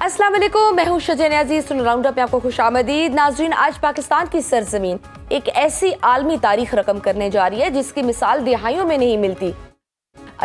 अस्सलाम वालेकुम, मैं हूं शजन अजीज। सुन राउंड अप में आपको खुशामदीद। नाजरीन, आज पाकिस्तान की सरजमीन एक ऐसी आलमी तारीख रकम करने जा रही है जिसकी मिसाल दिहाइयों में नहीं मिलती।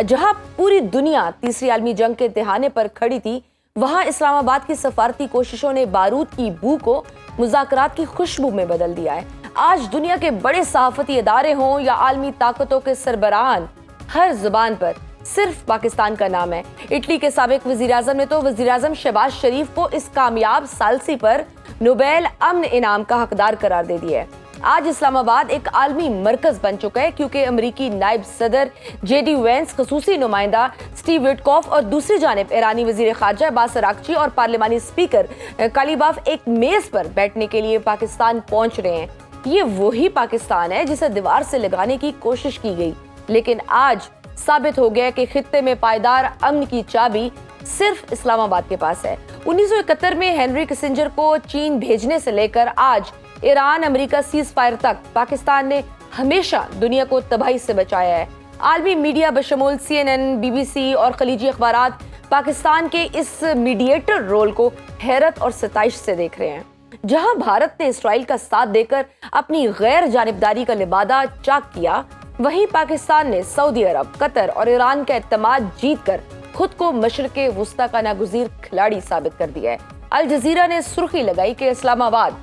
जहां पूरी दुनिया तीसरी आलमी जंग के तिहाने पर खड़ी थी, वहां इस्लामाबाद की सफारती कोशिशों ने बारूद की बू को मुज़ाकरात की खुशबू में बदल दिया है। आज दुनिया के बड़े सहाफती इदारे हों या आलमी ताकतों के सरबराहान, हर जुबान पर सिर्फ पाकिस्तान का नाम है। इटली के साबिक वज़ीर-ए-आज़म ने तो वज़ीर-ए-आज़म शहबाज शरीफ को इस कामयाब सालसी पर नोबेल अमन इनाम का हकदार करार दे दिया है। आज इस्लामाबाद एक आलमी मरकज बन चुका है क्योंकि अमरीकी नायब सदर जेडी वेंस, खसूसी नुमाइंदा स्टीव विटकॉफ और दूसरी जानिब ईरानी वज़ीर ख़ारजा अब्बास अरागची और पार्लिमानी स्पीकर कालीबाफ एक मेज पर बैठने के लिए पाकिस्तान पहुंच रहे हैं। ये वही पाकिस्तान है जिसे दीवार से लगाने की कोशिश की गई, लेकिन आज साबित हो गया कि खित्ते में पायदार अमन की चाबी सिर्फ इस्लामाबाद के पास है। 1971 में हेनरी किसिंजर को चीन भेजने से लेकर आज ईरान अमेरिका सीज फायर तक पाकिस्तान ने हमेशा दुनिया को तबाही से बचाया है। आलमी मीडिया बशमूल CNN, BBC और खलीजी अखबारात पाकिस्तान के इस मीडिएटर रोल को हैरत और सताइश से देख रहे हैं। जहां भारत ने इसराइल का साथ देकर अपनी गैर जानिबदारी का लिबादा चाक किया, वहीं पाकिस्तान ने सऊदी अरब, कतर और ईरान का एतमाद जीतकर खुद को मशरिक़े वुस्ता का नागुज़ीर खिलाड़ी साबित कर दिया है। अल जज़ीरा ने सुर्खी लगाई कि इस्लामाबाद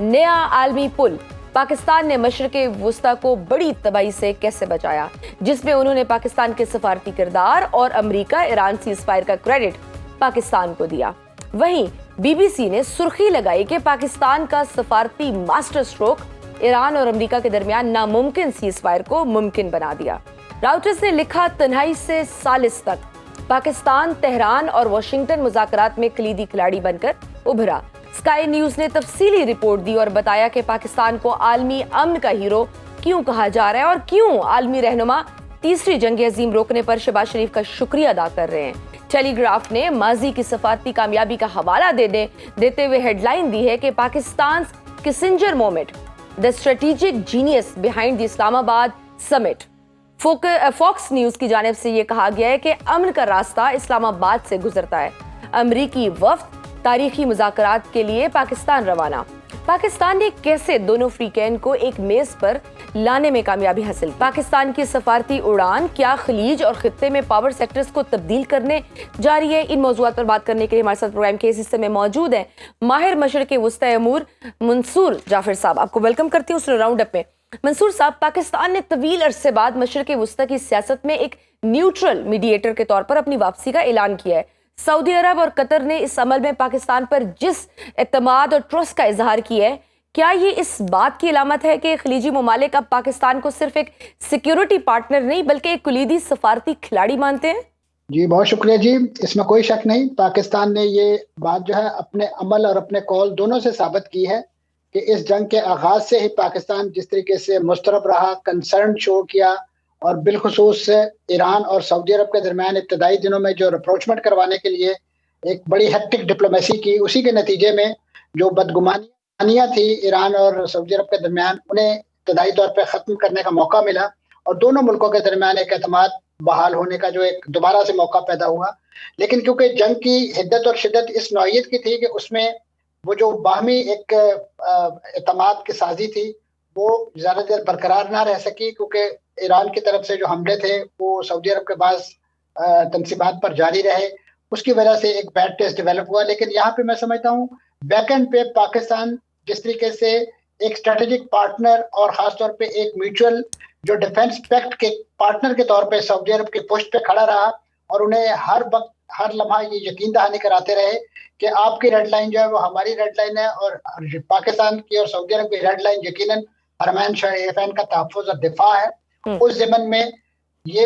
नया आलमी पुल, पाकिस्तान ने मशरिक़े वुस्ता को बड़ी तबाही से कैसे बचाया, जिसमें उन्होंने पाकिस्तान के सफारती किरदार और अमरीका ईरान सीज़ फायर का क्रेडिट पाकिस्तान को दिया। वहीं BBC ने सुर्खी लगाई कि पाकिस्तान का सफारती मास्टर स्ट्रोक ईरान और अमेरिका के दरमियान नामुमकिन सीज फायर को मुमकिन बना दिया। राउटर्स ने लिखा, तन्हाई से सालिस तक पाकिस्तान तेहरान और वाशिंगटन मुज़ाकरात में कलीदी खिलाड़ी बनकर उभरा। स्काई न्यूज ने तफसीली रिपोर्ट दी और बताया कि पाकिस्तान को आलमी अमन का हीरो क्यों कहा जा रहा है और क्यों आलमी रहनुमा तीसरी जंग अजीम रोकने पर शहबाज शरीफ का शुक्रिया अदा कर रहे हैं। टेलीग्राफ ने माजी की सफारती कामयाबी का हवाला देते हुए हेडलाइन दी है कि Pakistan Kissinger moment, the strategic genius behind the Islamabad summit. Fox News की जानिब से यह कहा गया है कि अमन का रास्ता इस्लामाबाद से गुजरता है। अमरीकी वफ्द तारीखी मुज़ाकरात के लिए पाकिस्तान रवाना। पाकिस्तान ने कैसे दोनों फ्रीकैन को एक मेज पर लाने में कामयाबी हासिल। पाकिस्तान की सफारती उड़ान क्या खलीज और खित्ते में पावर सेक्टर्स को तब्दील करने जा रही है? इन मौज़ूआत पर बात करने के लिए हमारे साथ प्रोग्राम के इस हिस्से में मौजूद हैं माहिर मशरिक़े वुस्ता अमूर मंसूर जाफर साहब। आपको वेलकम करती हूँ राउंड अप में। मंसूर साहब, पाकिस्तान ने तवील अरसे बाद मशरिक़े वुस्ता की सियासत में एक न्यूट्रल मीडिएटर के तौर पर अपनी वापसी का ऐलान किया है। सऊदी अरब और कतर ने इस अमल में पाकिस्तान पर जिस एतमाद और ट्रस्ट का इजहार किया है, क्या ये इस बात की अलामत है कि खलीजी ममालिक अब पाकिस्तान को सिर्फ एक सिक्योरिटी पार्टनर नहीं बल्कि एक कुलीदी सफारती खिलाड़ी मानते हैं? जी बहुत शुक्रिया जी, इसमें कोई शक नहीं। पाकिस्तान ने ये बात जो है अपने अमल और अपने कौल दोनों से साबित की है कि इस जंग के आगाज से ही पाकिस्तान जिस तरीके से मुस्तरब रहा, कंसर्न शो किया और बिलखुसूस ईरान और सऊदी अरब के दरमियान इब्तदाई दिनों में जो रिप्रोचमेंट करवाने के लिए एक बड़ी हेक्टिक डिप्लोमेसी की, उसी के नतीजे में जो बदगुमानियाँ थी ईरान और सऊदी अरब के दरमियान, उन्हें इब्तदाई तौर पर ख़त्म करने का मौका मिला और दोनों मुल्कों के दरमियान एक एतमाद बहाल होने का जो एक दोबारा से मौका पैदा हुआ। लेकिन क्योंकि जंग की हिद्दत और शिद्दत इस नौइयत की थी कि उसमें वो जो बाहमी एक एतमाद की साजी थी वो ज़्यादा देर बरकरार ना रह सकी, क्योंकि ईरान की तरफ से जो हमले थे वो सऊदी अरब के पास तनसीबात पर जारी रहे, उसकी वजह से एक बैड टेस्ट डेवलप हुआ। लेकिन यहाँ पे मैं समझता हूँ बैकएंड पे पाकिस्तान जिस तरीके से एक स्ट्रेटेजिक पार्टनर और ख़ासतौर पे एक म्यूचुअल जो डिफेंस पैक्ट के पार्टनर के तौर पे सऊदी अरब की पुष्ट पे खड़ा रहा और उन्हें हर वक्त हर लम्हा ये यकीन दहानी कराते रहे कि आपकी रेड लाइन जो है वो हमारी रेड लाइन है और पाकिस्तान की और सऊदी अरब की रेड लाइन यकीनन हरमैन शरीफैन का तहफ़्फ़ुज़ और दिफा है। उस ज़मन में ये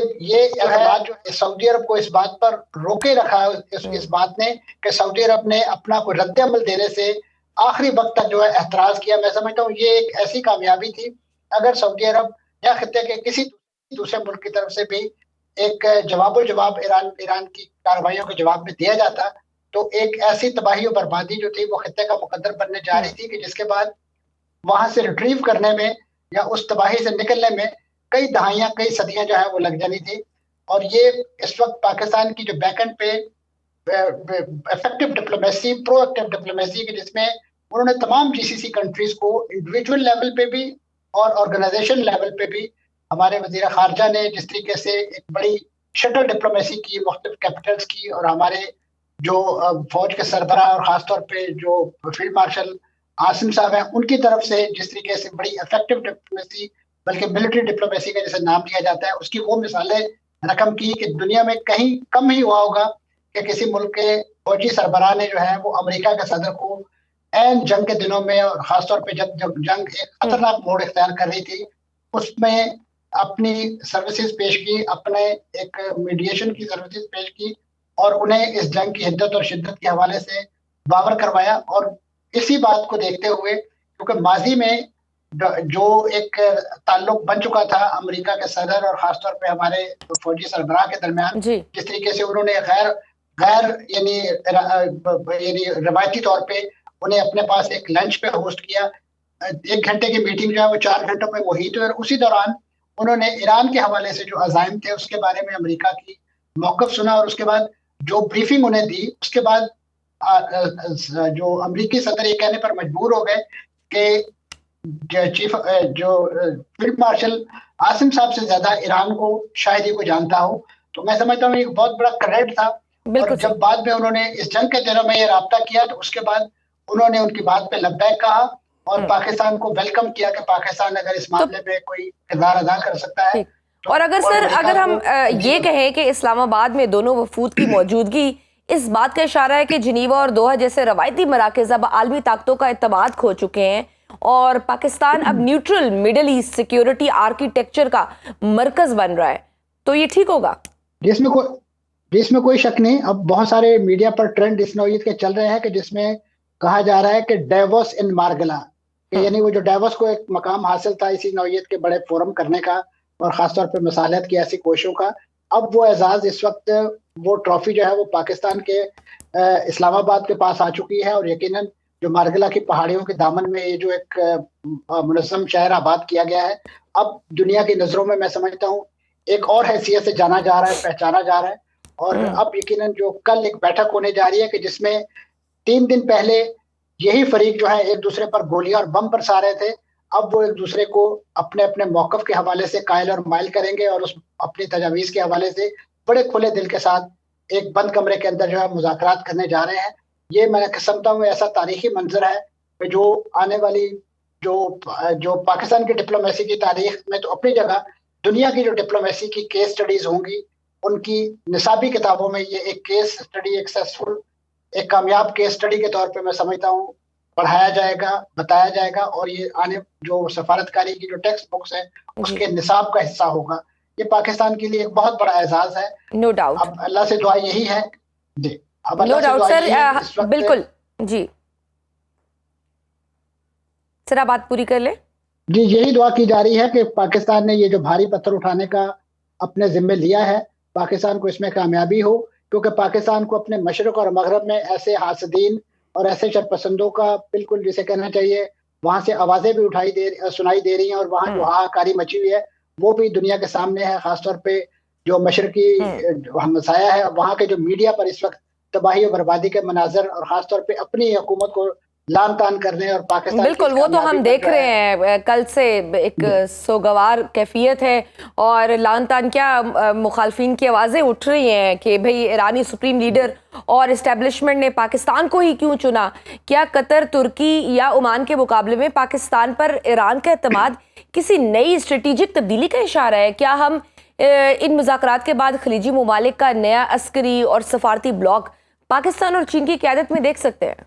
बात जो सऊदी अरब को इस बात पर रोके रखा है इस बात ने कि सऊदी अरब ने अपना कोई रद्द अमल देने से आखिरी वक्त तक जो है एतराज़ किया। मैं समझता हूँ ये एक ऐसी कामयाबी थी, अगर सऊदी अरब या खित्ते के किसी दूसरे मुल्क की तरफ से भी एक जवाब ईरान की कार्रवाइयों के जवाब में दिया जाता तो एक ऐसी तबाही और बर्बादी जो थी वो खित्ते का मुकद्दर बनने जा रही थी कि जिसके बाद वहां से रिट्रीव करने में या उस तबाही से निकलने में कई दहाइयां, कई सदियां जो है वो लग जानी थी। और ये इस वक्त पाकिस्तान की जो बैकएंड पे इफेक्टिव डिप्लोमेसी, प्रोएक्टिव डिप्लोमेसी, जिसमें उन्होंने तमाम जीसीसी कंट्रीज को इंडिविजुअल लेवल पे भी और ऑर्गेनाइजेशन लेवल पे भी, हमारे वजीर खारजा ने जिस तरीके से एक बड़ी शटल डिप्लोमेसी की मुख्तलिफ कैपिटल्स की, और हमारे जो फौज के सरबराह और खासतौर पे जो फील्ड मार्शल आसिम साहब हैं उनकी तरफ से जिस तरीके से बड़ी इफेक्टिव डिप्लोमेसी, बल्कि मिलिट्री डिप्लोमेसी का जैसे नाम दिया जाता है, उसकी वो मिसालें रकम की कि दुनिया में कहीं कम ही हुआ होगा कि किसी मुल्क के फौजी सरबराह ने जो है वो अमेरिका के सदर को एन जंग के दिनों में, और खासतौर पे जब जब जंग एक खतरनाक मोड़ इख्तियार कर रही थी, उसमें अपनी सर्विसेज पेश की, अपने एक मीडिएशन की सर्विसेज पेश की, और उन्हें इस जंग की हिद्दत और शिद्दत के हवाले से बावर करवाया। और इसी बात को देखते हुए, क्योंकि माजी में जो एक ताल्लुक बन चुका था अमेरिका के सदर और खासतौर पे हमारे फौजी सरबराह के दरमियान, जिस तरीके से उन्होंने गैर गैर यानी रवायती तौर पे उन्हें अपने पास एक लंच पे होस्ट किया, 1 घंटे की मीटिंग जो है वो 4 घंटों में वही तो, और उसी दौरान उन्होंने ईरान के हवाले से जो अज़ाइम थे उसके बारे में अमेरिका की मौक़िफ़ सुना, और उसके बाद जो ब्रीफिंग उन्हें दी, उसके बाद जो अमेरिकी सदर ये कहने पर मजबूर हो गए कि चीफ जो फील्ड मार्शल आसिम साहब से ज्यादा ईरान को शायद ही कोई जानता हो। तो मैं समझता हूँ एक बहुत बड़ा क्रेडिट था। और जब बाद में उन्होंने इस जंग के दिनों में ये राब्ता किया, तो उसके बाद उन्होंने उनकी बात पे लब्बैक कहा और पाकिस्तान को वेलकम किया कि पाकिस्तान अगर इस मामले में कोई किरदार अदा कर सकता है। और अगर सर अगर हम ये कहें कि इस्लामाबाद में दोनों वफूद की मौजूदगी इस बात का इशारा है कि जिनीवा और दोहा जैसे रवायती मराकज़ अब आलमी ताकतों का एतमाद खो चुके हैं और पाकिस्तान अब neutral middle east security architecture का मरकज बन रहा है, तो ये ठीक होगा? जिसमें कोई शक नहीं। अब बहुत सारे मीडिया पर ट्रेंड इस नौयत के चल रहे हैं कि जिसमें कहा जा रहा है कि डेवोस इन मार्गला, यानी वो जो डेवोस को एक मकाम हासिल था इसी नौयत के बड़े फोरम करने का और खासतौर पर मसालहत की ऐसी कोशिशों का, अब वो एजाज इस वक्त वो ट्रॉफी जो है वो पाकिस्तान के इस्लामाबाद के पास आ चुकी है। और यकीनन जो मार्गला की पहाड़ियों के दामन में ये जो एक मुनज़्ज़म शहर आबाद किया गया है, अब दुनिया की नज़रों में मैं समझता हूँ एक और हैसियत से जाना जा रहा है, पहचाना जा रहा है। और अब यकीनन जो कल एक बैठक होने जा रही है कि जिसमें 3 दिन पहले यही फरीक जो है एक दूसरे पर गोलियां और बम बरसा रहे थे, अब वो एक दूसरे को अपने अपने मौक़िफ़ के हवाले से कायल और माइल करेंगे और उस अपनी तजावीज़ के हवाले से बड़े खुले दिल के साथ एक बंद कमरे के अंदर जो है मुज़ाकरात करने जा रहे हैं। ये मैं समझता हूँ ऐसा तारीखी मंजर है कि जो आने वाली जो पाकिस्तान की डिप्लोमेसी की तारीख में तो अपनी जगह, दुनिया की जो डिप्लोमेसी की केस स्टडीज होंगी उनकी निसाबी किताबों में ये एक केस स्टडी, एक कामयाब केस स्टडी के तौर पे मैं समझता हूँ पढ़ाया जाएगा, बताया जाएगा, और ये आने जो सफारतकारी की जो टेक्स्ट बुक्स है उसके निसाब का हिस्सा होगा। ये पाकिस्तान के लिए एक बहुत बड़ा एजाज है, नो डाउट। अब अल्लाह से दुआ यही है जी, अब नो डाउट सर, बिल्कुल जी सर, आप बात पूरी कर ले। जी, यही दुआ की जा रही है कि पाकिस्तान ने ये जो भारी पत्थर उठाने का अपने जिम्मे लिया है, पाकिस्तान को इसमें कामयाबी हो, क्योंकि पाकिस्तान को अपने मशरक और मगरब में ऐसे हासदीन और ऐसे शरपसंदों का बिल्कुल जिसे कहना चाहिए वहां से आवाजें भी सुनाई दे रही हैं, और वहां जो हाहाकारी मची हुई है वो भी दुनिया के सामने है। खासतौर पे जो मशरकी हमसाया है वहां के जो मीडिया पर इस वक्त तबाही और बर्बादी के मनाजर और खासतौर पे अपनी हुकूमत को लान तान करने और पाकिस्तान, बिल्कुल वो तो हम देख रहे हैं, कल से एक सोगवार कैफियत है और लान तान क्या मुखालफिन की आवाज़ें उठ रही हैं कि भाई ईरानी सुप्रीम लीडर और इस्टेब्लिशमेंट ने पाकिस्तान को ही क्यों चुना? क्या कतर, तुर्की या ओमान के मुकाबले में पाकिस्तान पर ईरान का एतमाद किसी नई स्ट्रेटेजिक तब्दीली का इशारा है? क्या हम इन मुज़ाकरात के बाद खलीजी ममालिक का नया अस्करी और सफारती ब्लॉक पाकिस्तान और चीन की क़यादत में देख सकते हैं?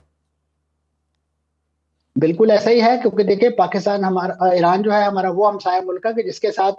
बिल्कुल ऐसा ही है, क्योंकि देखिए पाकिस्तान हमारा, ईरान जो है हमारा वो हमसाया मुल्क है कि जिसके साथ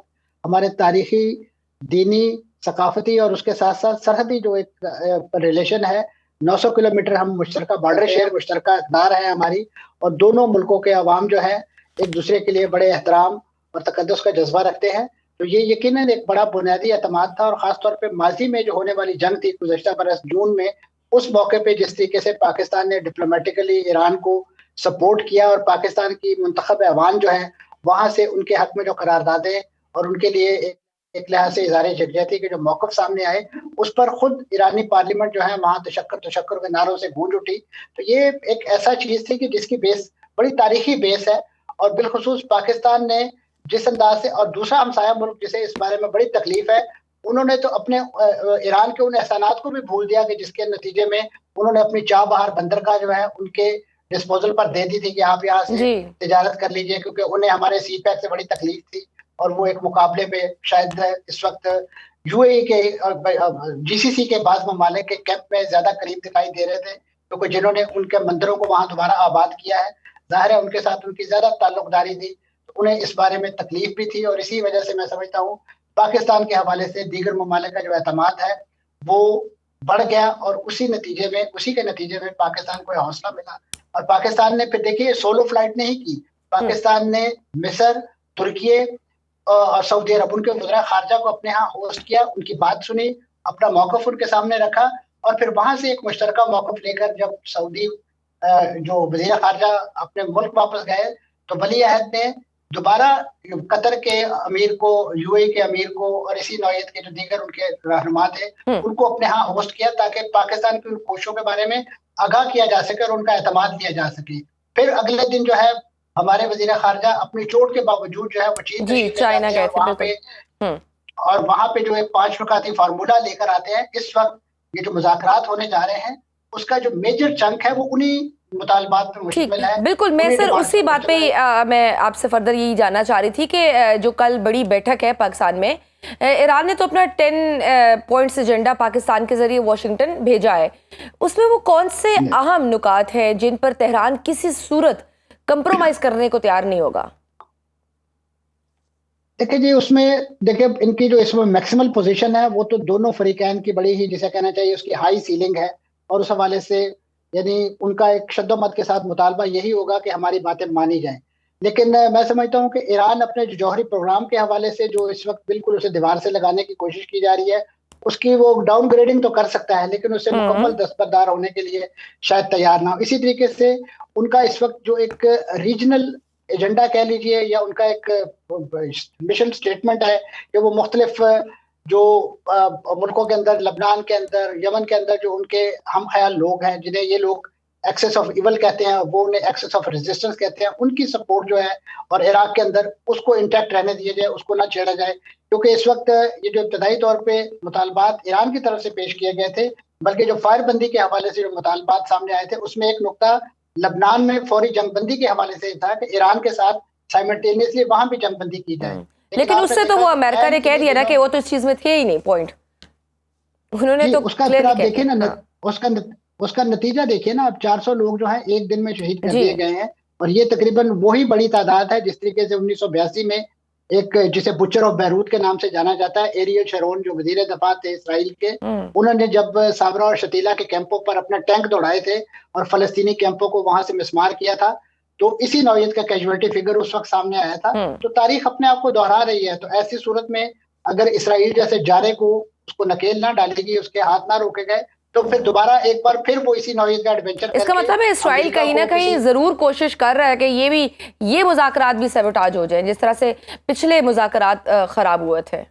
हमारे तारीखी, दीनी, सकाफती और उसके साथ साथ सरहदी जो एक रिलेशन है, 900 किलोमीटर हम मुश्तरका बॉर्डर शेयर, मुश्तरका इक़दार है हमारी, और दोनों मुल्कों के अवाम जो है एक दूसरे के लिए बड़े एहतराम और तकद्दुस का जज्बा रखते हैं। तो ये यकीनन एक बड़ा बुनियादी एतमाद था। और ख़ासतौर पर माजी में जो होने वाली जंग थी गुज़श्ता बरस जून में, उस मौके पर जिस तरीके से पाकिस्तान ने डिप्लोमेटिकली ईरान को सपोर्ट किया और पाकिस्तान की मुंतखब ऐवान जो है वहां से उनके हक में जो करारदादें और उनके लिए एक लिहाज से इज़हार यकजहती के जो मौक़िफ़ सामने आए, उस पर खुद ईरानी पार्लियामेंट जो है वहाँ तशक्कुर के नारों से गूंज उठी। तो ये एक ऐसा चीज़ थी कि जिसकी बेस बड़ी तारीखी बेस है, और बिलखुसूस पाकिस्तान ने जिस अंदाज से, और दूसरा हमसाया मुल्क जिसे इस बारे में बड़ी तकलीफ है, उन्होंने तो अपने ईरान के उन एहसानात को भी भूल दिया कि जिसके नतीजे में उन्होंने अपनी चाबहार बंदरगाह जो है उनके डिस्पोजल पर दे दी थी कि आप यहाँ से तिजारत कर लीजिए, क्योंकि उन्हें हमारे सी पैक से बड़ी तकलीफ थी, और वो एक मुकाबले पे शायद इस वक्त यूएई के जीसीसी के बाज़ ममालिक के कैंप में ज्यादा करीब दिखाई दे रहे थे, क्योंकि जिन्होंने उनके मंदिरों को वहां दोबारा आबाद किया है, जाहिर है उनके साथ उनकी ज्यादा ताल्लुकदारी थी, तो उन्हें इस बारे में तकलीफ भी थी। और इसी वजह से मैं समझता हूँ पाकिस्तान के हवाले से दीगर ममालिक का जो एतमाद है वो बढ़ गया, और उसी के नतीजे में पाकिस्तान को हौसला मिला। और पाकिस्तान ने फिर देखिए सोलो फ्लाइट नहीं की, पाकिस्तान ने मिस्र, तुर्की और सऊदी अरब, उनके वज़ीर खारजा को अपने यहाँ होस्ट किया, उनकी बात सुनी, अपना मौक़िफ़ उनके सामने रखा, और फिर वहां से एक मुश्तरका मौक़िफ़ लेकर जब सऊदी जो वज़ीर खारजा अपने मुल्क वापस गए, तो वली अहद ने दोबारा कतर के अमीर को, यूएई के अमीर को, और इसी नौयत के जो दीगर उनके रहनुमा थे उनको अपने यहाँ होस्ट किया, ताकि पाकिस्तान की उन कोशिशों के बारे में आगाह किया जा सके और उनका एतमाद लिया जा सके। फिर अगले दिन जो है हमारे वज़ीर खारजा अपनी चोट के बावजूद जो है वो चीन चाइना गए थे वहाँ पे, और वहाँ पे जो है 5 नुकाती फार्मूला लेकर आते हैं। इस वक्त ये जो मुज़ाकरात होने जा रहे हैं उसका जो मेजर चंक है वो उन्हीं मुतालबात पे मुश्तमिल है। बिल्कुल, मैं सर उसी बात पे मैं आपसे फर्दर यही जानना चाह रही थी कि जो कल बड़ी बैठक है पाकिस्तान में, ईरान ने तो अपना 10 पॉइंट्स एजेंडा पाकिस्तान के जरिए वॉशिंगटन भेजा है, उसमें वो कौन से अहम नुकात हैं जिन पर तेहरान किसी सूरत कंप्रोमाइज करने को तैयार नहीं होगा? देखिए जी, उसमें देखिए इनकी जो इसमें मैक्सिमल पोजीशन है वो तो दोनों फरीकैन की बड़ी ही, जिसे कहना चाहिए उसकी हाई सीलिंग है, और उस हवाले से यानी उनका एक शद्दोमत के साथ मुतालबा यही होगा कि हमारी बातें मानी जाएं। लेकिन मैं समझता हूं कि ईरान अपने जो जौहरी प्रोग्राम के हवाले से जो इस वक्त बिल्कुल उसे दीवार से लगाने की कोशिश की जा रही है, उसकी वो डाउनग्रेडिंग तो कर सकता है, लेकिन उससे मुकम्मल दस्तबरदार होने के लिए शायद तैयार ना हो। इसी तरीके से उनका इस वक्त जो एक रीजनल एजेंडा कह लीजिए, या उनका एक मिशन स्टेटमेंट है कि वो मुख्तलिफ जो मुल्कों के अंदर, लबनान के अंदर, यमन के अंदर जो उनके हम ख्याल लोग हैं, जिन्हें ये लोग एक्सेस ऑफ इवल कहते हैं, वो उन्हें एक्सेस ऑफ रेजिस्टेंस कहते हैं, उनकी सपोर्ट जो है, और इराक के अंदर उसको इंटैक्ट रहने दिया जाए, उसको ना छेड़ा जाए। क्योंकि इस वक्त ये जो इब्तदाई तौर पे मुतालबात ईरान की तरफ से पेश किए गए थे, बल्कि जो फायरबंदी के हवाले से जो मुतालबात सामने आए थे, उसमें एक नुकता लबनान में फौरी जंगबंदी के हवाले से था कि ईरान के साथ साइमल्टेनियसली वहां भी जंगबंदी की जाए। लेकिन उससे तो वो अमेरिका ने कह दिया ना कि वो तो इस चीज में थे ही नहीं, पॉइंट उन्होंने तो उसका देखिए ना, उसका नतीजा देखिए ना, अब 400 लोग जो हैं एक दिन में शहीद कर दिए गए हैं, और ये तकरीबन वही बड़ी तादाद है जिस तरीके से 1982 में एक जिसे बुचर ऑफ बैरूत के नाम से जाना जाता है, एरियल शरोन जो वजीर दफा थे इसराइल के, उन्होंने जब साबरा और शतीला के कैंपों पर अपने टैंक दौड़ाए थे और फलस्तीनी कैंपों को वहां से मिसमार किया था, तो इसी नौयत का कैजुअलिटी फिगर उस वक्त सामने आया था। तो तारीख अपने आप को दोहरा रही है। तो ऐसी सूरत में अगर इसराइल जैसे जारे को उसको नकेल ना डालेगी, उसके हाथ ना रोके गए, तो फिर दोबारा एक बार फिर वो इसी नौयत का एडवेंचर। इसका मतलब है इसराइल कहीं ना कहीं जरूर कोशिश कर रहा है कि ये मुज़ाकरात भी सबोटाज हो जाए, जिस तरह से पिछले मुज़ाकरात खराब हुए थे।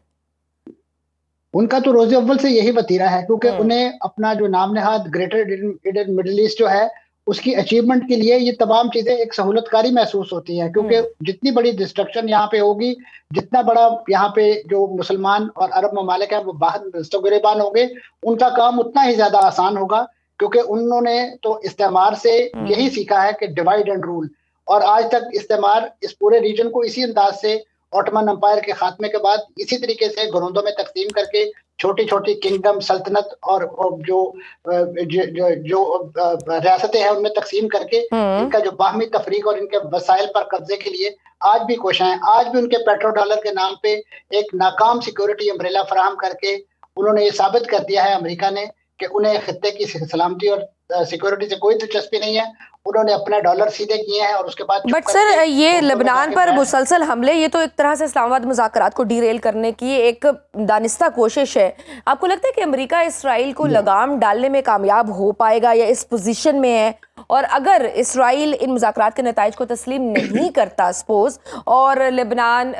उनका तो रोज़े अव्वल से यही वतीरा है, क्योंकि उन्हें अपना जो नाम नहाद ग्रेटर मिडिल ईस्ट जो है उसकी अचीवमेंट के लिए ये तमाम चीजें एक सहूलतकारी महसूस होती हैं, क्योंकि जितनी बड़ी डिस्ट्रक्शन यहाँ पे होगी, जितना बड़ा यहाँ पे जो मुसलमान और अरब ममालिक हैं वो बाहर मुस्तगरिबान होंगे, उनका काम उतना ही ज्यादा आसान होगा, क्योंकि उन्होंने तो इस्तेमार से यही सीखा है कि डिवाइड एंड रूल, और आज तक इस्तेमार इस पूरे रीजन को इसी अंदाज से ऑटोमन एम्पायर के खात्मे के बाद इसी तरीके से गरोंदों में तकसीम करके छोटी छोटी किंगडम, सल्तनत और जो रियासतें हैं उनमें तकसीम करके इनका जो बाहमी तफरीक और इनके वसाइल पर कब्जे के लिए आज भी कोशिशें हैं। आज भी उनके पेट्रो डॉलर के नाम पे एक नाकाम सिक्योरिटी अम्ब्रेला फराहम करके उन्होंने ये साबित कर दिया है अमेरिका ने कि उन्हें खित्ते की सलामती और सिक्योरिटी से कोई दिलचस्पी नहीं है। उन्होंने अपना डॉलर सीधे किए हैं और उसके बाद बट सर ये लेबनान पर मुसलसल हमले, ये तो एक तरह से इस्लामाबाद मुज़ाकरात को डीरेल करने की एक दानिस्ता कोशिश है। आपको लगता है कि अमेरिका इसराइल को लगाम डालने में कामयाब हो पाएगा या इस पोजीशन में है और अगर इसराइल इन मुज़ाकरात के नताइज को तस्लीम नहीं करता सपोज, और लेबनान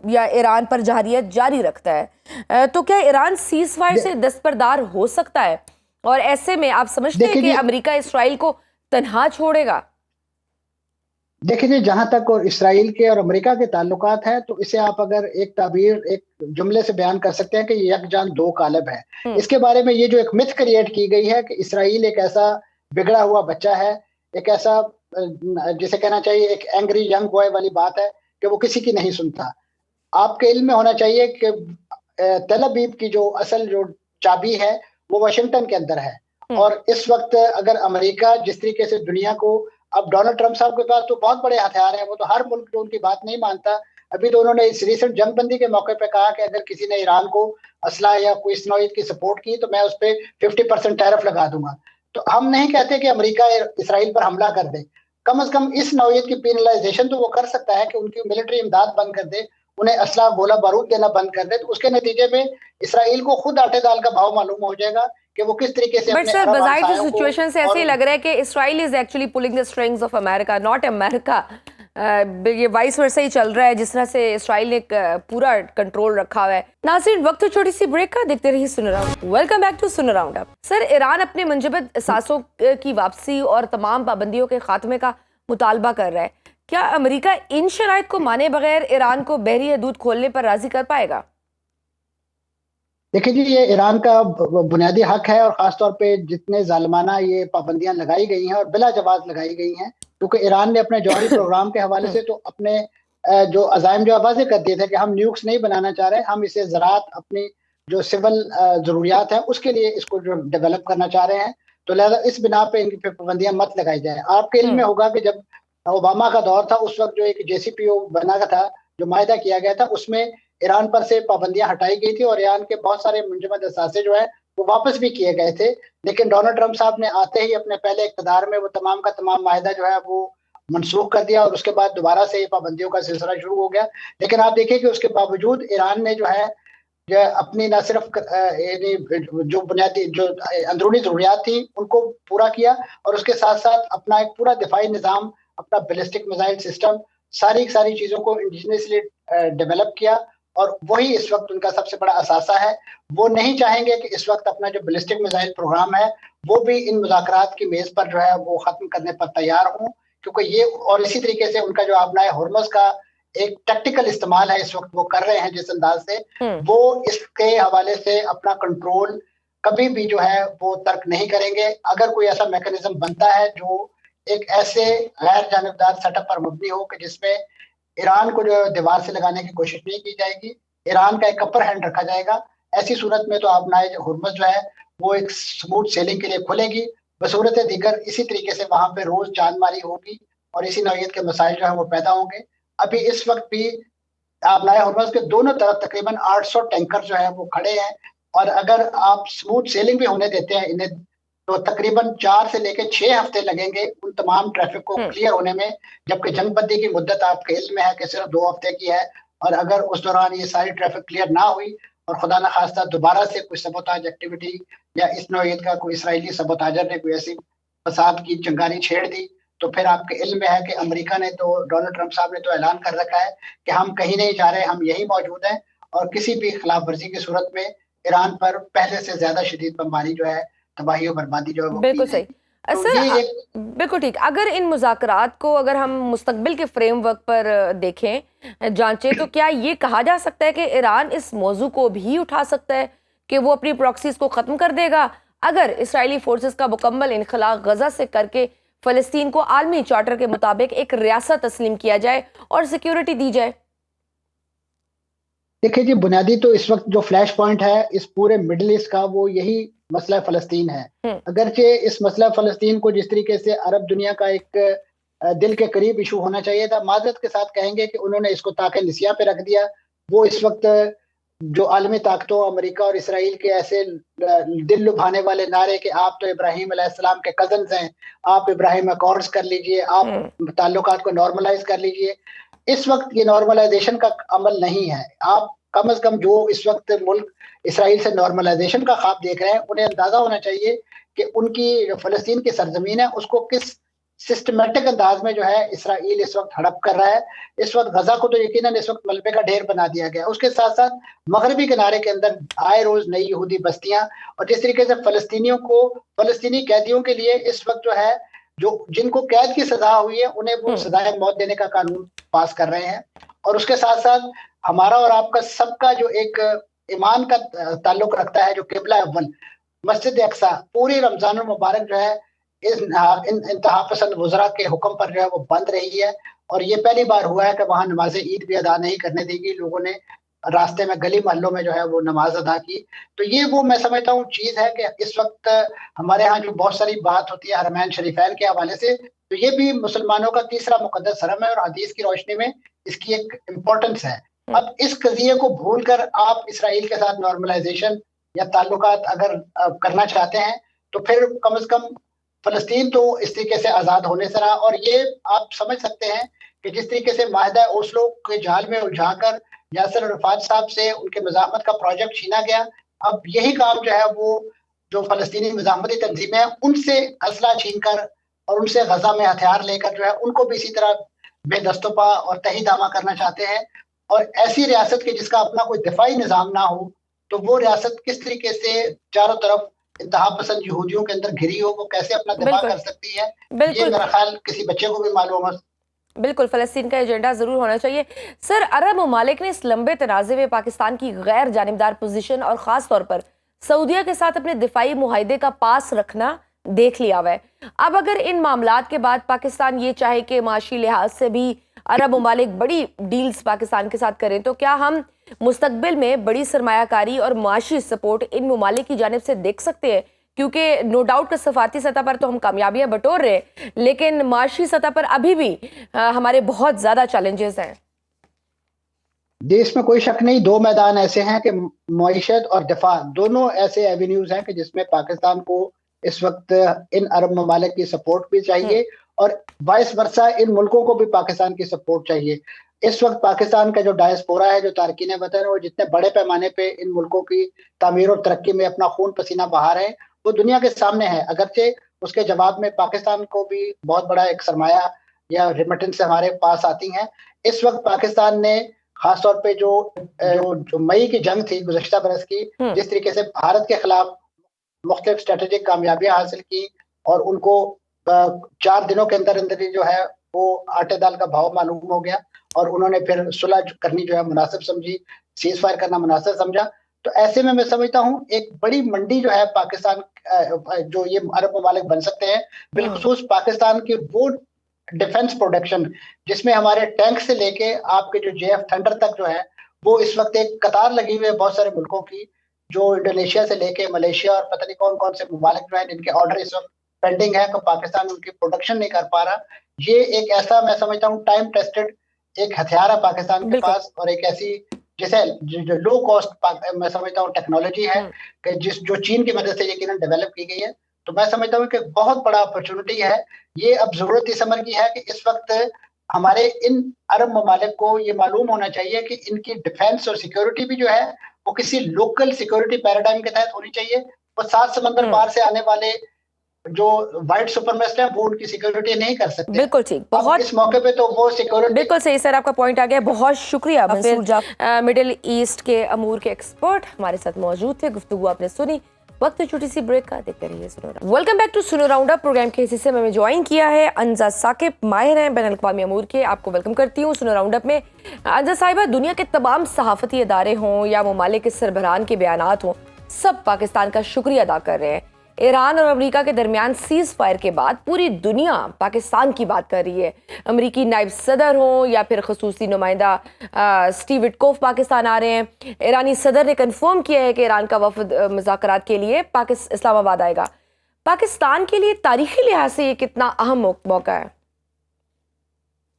या ईरान पर जहरियत जारी रखता है, तो क्या ईरान सीज फायर से दस्तबरदार हो सकता है? और ऐसे में आप समझते हैं कि अमेरिका इसराइल को तन्हा छोड़ेगा? देखिए जी, जहां तक और इसराइल के और अमेरिका के ताल्लुकात हैं, तो इसे आप अगर एक ताबीर, एक जुमले से बयान कर सकते हैं कि ये यकजान दो कालब है। इसके बारे में ये जो एक मिथ क्रिएट की गई है कि इसराइल एक ऐसा बिगड़ा हुआ बच्चा है, एक ऐसा जिसे कहना चाहिए एक एंग्री यंग बॉय वाली बात है कि वो किसी की नहीं सुनता। आपके इल्म में होना चाहिए कि तेल अवीव की जो असल जो चाबी है वो वाशिंगटन के अंदर है। और इस वक्त अगर अमेरिका जिस तरीके से दुनिया को, अब डोनाल्ड ट्रंप साहब के पास तो बहुत बड़े हथियार हैं, वो तो हर मुल्क जो उनकी बात नहीं मानता। अभी तो उन्होंने इस रिसेंट जंगबंदी के मौके पे कहा कि अगर किसी ने ईरान को असला या कोई इस नौयत की सपोर्ट की तो मैं उस पर 50% टैरिफ लगा दूंगा। तो हम नहीं कहते कि अमेरिका इसराइल पर हमला कर दे, कम से कम इस नौयत की पेनलाइजेशन तो वो कर सकता है कि उनकी मिलिट्री इमदाद बंद कर दे, उन्हें असला गोला बारूद देना बंद कर दे। तो उसके नतीजे में इसराइल को खुद आटे दाल का भाव मालूम हो जाएगा कि वो किस तरीके से बट सर, बाज़ाहिर सिचुएशन से ऐसे ही लग रहा है कि Israel is actually pulling the strings of America, not America. ये वाइस वर्सा ही चल रहा है, जिस तरह से इसराइल ने पूरा कंट्रोल रखा हुआ है। नाज़रीन, वक्त तो छोटी सी ब्रेक का, देखते रहिए सुन राउंड। वेलकम बैक टू सुन राउंड अप। सर, ईरान अपने मुंजमद असासों की वापसी और तमाम पाबंदियों के खात्मे का मुतालबा कर रहा है। क्या अमेरिका इन शराइत को माने बगैर ईरान को बहरी हदूद खोलने पर राजी कर पाएगा? देखिए जी, ये ईरान का बुनियादी हक है, और खासतौर पे जितने जालिमाना ये पाबंदियां लगाई गई हैं और बिला जवाब लगाई गई हैं, क्योंकि ईरान ने अपने जौहरी प्रोग्राम के हवाले से तो अपने जो अज़ाइम जो वाज़ेह कर दिए थे कि हम न्यूक्स नहीं बनाना चाह रहे, हम इसे ज़राअत अपनी जो सिविल ज़रूरियात हैं उसके लिए इसको जो डेवलप करना चाह रहे हैं। तो लिहाजा इस बिना पे इनकी पाबंदियां मत लगाई जाए। आपके इल्म में होगा कि जब ओबामा का दौर था उस वक्त जो एक JCPO बना था, जो मायदा किया गया था, उसमें ईरान पर से पाबंदियां हटाई गई थी और ईरान के बहुत सारे मुंजमद असासे जो है वो वापस भी किए गए थे। लेकिन डोनाल्ड ट्रंप साहब ने आते ही अपने पहले इक़्तिदार में वो तमाम का तमाम माहिदा जो है वो मनसूख कर दिया, और उसके बाद दोबारा से ये पाबंदियों का सिलसिला शुरू हो गया। लेकिन आप देखिए कि उसके बावजूद ईरान ने जो अपनी न सिर्फ जो बुनियादी जो अंदरूनी जरूरियात थी उनको पूरा किया, और उसके साथ साथ अपना एक पूरा दिफाई निज़ाम, अपना बैलिस्टिक मिसाइल सिस्टम, सारी चीज़ों को इंडिजिनसली डेवलप किया। और वही इस वक्त उनका सबसे बड़ा असासा है। वो नहीं चाहेंगे कि इस वक्त अपना जो बैलिस्टिक मिसाइल प्रोग्राम है वो भी इन मुज़ाकरात की मेज पर जो है वो खत्म करने पर तैयार हों, क्योंकि ये, और इसी तरीके से उनका जो अपना हुर्मुज़ का एक टैक्टिकल इस्तेमाल है इस वक्त वो कर रहे हैं जिस अंदाज से, वो इसके हवाले से अपना कंट्रोल कभी भी जो है वो तर्क नहीं करेंगे। अगर कोई ऐसा मैकेनिज्म बनता है जो एक ऐसे गैर जानिबदार सेटअप पर मबनी हो कि जिसमें ईरान को जो दीवार से लगाने की कोशिश नहीं की जाएगी, ईरान का एक अपर हैंड रखा जाएगा, ऐसी सूरत में तो अपना हुर्मुज़ जो है वो एक स्मूथ सेलिंग के लिए खुलेगी। बसूरत दीगर इसी तरीके से वहां पे रोज चांदमारी होगी और इसी नौयत के मसाइल जो है वो पैदा होंगे। अभी इस वक्त भी आपनाए हुर्मुज़ के दोनों तरफ तकरीबन 800 टैंकर जो है वो खड़े हैं, और अगर आप स्मूथ सेलिंग भी होने देते हैं इन्हें, तो तकरीबन 4 से लेकर 6 हफ्ते लगेंगे उन तमाम ट्रैफिक को क्लियर होने में, जबकि जंगबंदी की मुद्दत आपके इल्म में है कि सिर्फ 2 हफ्ते की है। और अगर उस दौरान ये सारी ट्रैफिक क्लियर ना हुई और खुदा न खास्ता दोबारा से कोई सबोताज एक्टिविटी या इस नौयत का कोई इसराइली सबोताजर ने कोई ऐसी फसाद की चिंगारी छेड़ दी, तो फिर आपके इल्म में है कि अमेरिका ने तो, डोनाल्ड ट्रंप साहब ने तो ऐलान कर रखा है कि हम कहीं नहीं जा रहे, हम यही मौजूद हैं, और किसी भी खिलाफ वर्जी की सूरत में ईरान पर पहले से ज्यादा शदीद बमबारी जो है, तबाही और बर्बादी जो है वो बिल्कुल सही। तो सर, बिल्कुल ठीक। अगर इन मुज़ाकरात को अगर हम मुस्तकबिल के फ्रेमवर्क पर देखें, जांचें, तो क्या ये कहा जा सकता है कि ईरान इस मौजू को भी उठा सकता है कि वो अपनी प्रॉक्सीज को ख़त्म कर देगा अगर इसराइली फोर्सेस का मुकम्मल इनखला गजा से करके फ़लस्तीन को आलमी चार्टर के मुताबिक एक रियासत तस्लीम किया जाए और सिक्योरिटी दी जाए? देखिए जी, बुनियादी तो इस वक्त जो फ्लैश पॉइंट है इस पूरे मिडिल ईस्ट का वो यही मसला फ़लस्तीन है। अगरचे इस मसला फ़लस्तीन को जिस तरीके से अरब दुनिया का एक दिल के करीब इशू होना चाहिए था, माजरत के साथ कहेंगे कि उन्होंने इसको ताके निसिया पे रख दिया। वो इस वक्त जो आलमी ताकतों अमेरिका और इसराइल के ऐसे दिल लुभाने वाले नारे कि आप तो इब्राहिम अलैहिस्सलाम के कजन्स हैं, आप इब्राहिम अकॉर्ड्स कर लीजिए, आप ताल्लुकात को नॉर्मलाइज कर लीजिए, इस वक्त ये नॉर्मलाइजेशन का अमल नहीं है। आप कम से कम जो इस वक्त मुल्क इसराइल से नॉर्मलाइजेशन का ख्वाब देख रहे हैं, उन्हें अंदाजा होना चाहिए कि उनकी जो फ़लस्तीन की सरजमीन है उसको किस सिस्टमेटिक अंदाज में जो है इसराइल इस वक्त हड़प कर रहा है। इस वक्त गजा को तो यकीनन इस वक्त मलबे का ढेर बना दिया गया, उसके साथ साथ मगरबी किनारे के अंदर आए रोज नई यहूदी बस्तियां, और जिस तरीके से फलस्तीनियों को, फलस्तीनी कैदियों के लिए इस वक्त जो है, जो जिनको कैद की सजा हुई है उन्हें वो सजाए मौत देने का कानून पास कर रहे हैं। और उसके साथ साथ हमारा और आपका सबका जो एक ईमान का ताल्लुक रखता है, जो किबला अव्वल मस्जिद अक्सा, पूरी रमजान मुबारक जो है इन इंतहा पसंद वज़रा के हुक्म पर जो है वो बंद रही है। और ये पहली बार हुआ है कि वहां नमाज ईद भी अदा नहीं करने देगी, लोगों ने रास्ते में गली मोहल्लों में जो है वो नमाज अदा की। तो ये वो मैं समझता हूँ चीज है कि इस वक्त हमारे यहाँ जो बहुत सारी बात होती है हरमैन शरीफैन के हवाले से, तो ये भी मुसलमानों का तीसरा मुकद्दस हरम है और हदीस की रोशनी में इसकी एक इम्पोर्टेंस है। अब इस कजिए को भूलकर आप इसराइल के साथ नॉर्मलाइजेशन या ताल्लुकात अगर करना चाहते हैं, तो फिर कम से कम फलस्तीन तो इस तरीके से आजाद होने से रहा। और ये आप समझ सकते हैं कि जिस तरीके से माहिदा ओस्लो के जाल में उलझाकर यासर अराफात साहब से उनके मज़ाहमत का प्रोजेक्ट छीना गया, अब यही काम जो है वो जो फलस्तीनी मज़ाहमती तंजीमें हैं उनसे असला छीन कर और उनसे गजा में हथियार लेकर जो है उनको भी इसी तरह बेदस्तोपा और तही दामा करना चाहते हैं। और ऐसी रियासत के जिसका अपना कोई दिफाई निज़ाम ना हो, तो वो रियासत किस तरीके से चारों तरफ इंतहा पसंद यहूदियों के अंदर घिरी हो, वो कैसे अपना दिफा कर सकती है, ये मेरा ख्याल किसी बच्चे को भी मालूम है। बिल्कुल, फ़लस्तीन का एजेंडा ज़रूर होना चाहिए। सर, अरब ममालिक ने इस लंबे तनाज़े में पाकिस्तान की गैर जानिबदार पोजीशन और ख़ास तौर पर सऊदीया के साथ अपने दिफाई मुआहदे का पास रखना देख लिया हुआ है। अब अगर इन मामलात के बाद पाकिस्तान ये चाहे कि माशी लिहाज से भी अरब ममालिक बड़ी डील्स पाकिस्तान के साथ करें, तो क्या हम मुस्तकबिल में बड़ी सरमायाकारी और माशी सपोर्ट इन ममालिक की जानिब से देख सकते हैं? क्योंकि नो डाउट कि सफारती सतह पर तो हम कामयाबियां बटोर रहे हैं, लेकिन माशी सतह पर अभी भी हमारे बहुत ज्यादा चैलेंजेस हैं। देश में कोई शक नहीं, दो मैदान ऐसे हैं कि मईशत और दिफा दोनों ऐसे एवेन्यूज हैं कि जिसमें पाकिस्तान को इस वक्त इन अरब ममालिक की सपोर्ट भी चाहिए और वाइस वर्सा इन मुल्कों को भी पाकिस्तान की सपोर्ट चाहिए। इस वक्त पाकिस्तान का जो डायस्पोरा है, जो तारकीन वतन, वो जितने बड़े पैमाने पे इन मुल्कों की तामीर और तरक्की में अपना खून पसीना बहा रहे हैं, वो दुनिया के सामने है। अगरचे उसके जवाब में पाकिस्तान को भी बहुत बड़ा एक सरमाया या रिमिटेंस हमारे पास आती हैं। इस वक्त पाकिस्तान ने खासतौर पे जो मई की जंग थी गुज़श्ता बरस की, जिस तरीके से भारत के खिलाफ मुख्तलिफ स्ट्रेटेजिक कामयाबियां हासिल की और उनको 4 दिनों के अंदर अंदर ही जो है वो आटे दाल का भाव मालूम हो गया और उन्होंने फिर सुलह करनी जो है मुनासिब समझी, सीज फायर करना मुनासिब समझा। तो ऐसे में मैं समझता हूँ एक बड़ी मंडी जो है पाकिस्तान, जो ये अरब ममालिक बन सकते हैं, बिलखुसूस पाकिस्तान की वो डिफेंस प्रोडक्शन जिसमें हमारे टैंक से लेके आपके जो JF थंडर तक जो है वो इस वक्त एक कतार लगी हुई है बहुत सारे मुल्कों की, जो इंडोनेशिया से लेके मलेशिया और पता नहीं कौन कौन से ममालिक जो है जिनके ऑर्डर इस वक्त पेंडिंग है, तो पाकिस्तान उनकी प्रोडक्शन नहीं कर पा रहा। ये एक ऐसा मैं समझता हूँ टाइम टेस्टेड एक हथियार है पाकिस्तान के पास और एक ऐसी जैसे जो लो कॉस्ट मैं समझता हूँ टेक्नोलॉजी है कि जो चीन की मदद से यकीनन डेवलप की गई है। तो मैं समझता हूँ कि बहुत बड़ा अपॉर्चुनिटी है। ये अब जरूरत इस अमर की है कि इस वक्त हमारे इन अरब ममालिक को ये मालूम होना चाहिए कि इनकी डिफेंस और सिक्योरिटी भी जो है वो किसी लोकल सिक्योरिटी पैराडाइम के तहत होनी चाहिए। वो 7 समंदर पार से आने वाले जो वाइट सुपरमेस्ट है वो उनकी सिक्योरिटी नहीं कर सकते। बिल्कुल ठीक, बहुत इस मौके पे तो वो सिक्योरिटी बिल्कुल सही सर, आपका पॉइंट आ गया। बहुत शुक्रिया मंसूर जाफर, मिडिल ईस्ट के अमूर के एक्सपर्ट हमारे साथ मौजूद थे। गुफ्तगू आपने सुनी। वक्त छोटी सी ब्रेक का, देखते रहिए सुनो राउंड। वेलकम बैक टू सुनो राउंड अप। प्रोग्राम के हिस्से में ज्वाइन किया है अंजा साकिब, माहिर हैं बैनुल अक़वामी अमूर के। आपको वेलकम करती हूँ सुनो राउंड अप में। अंजा साहिबा, दुनिया के तमाम सहाफती इदारे हों या ममालिक के सरबराहान के बयानात हों, सब पाकिस्तान का शुक्रिया अदा कर रहे हैं। ईरान और अमेरिका के दरमियान सीज फायर के बाद पूरी दुनिया पाकिस्तान की बात कर रही है। अमेरिकी नायब सदर हों या फिर खसूसी नुमाइंदा स्टीव विटकोफ पाकिस्तान आ रहे हैं। ईरानी सदर ने कंफर्म किया है कि ईरान का वफद मुज़ाकरात के लिए इस्लामाबाद आएगा। पाकिस्तान के लिए तारीखी लिहाज से ये कितना अहम मौका है?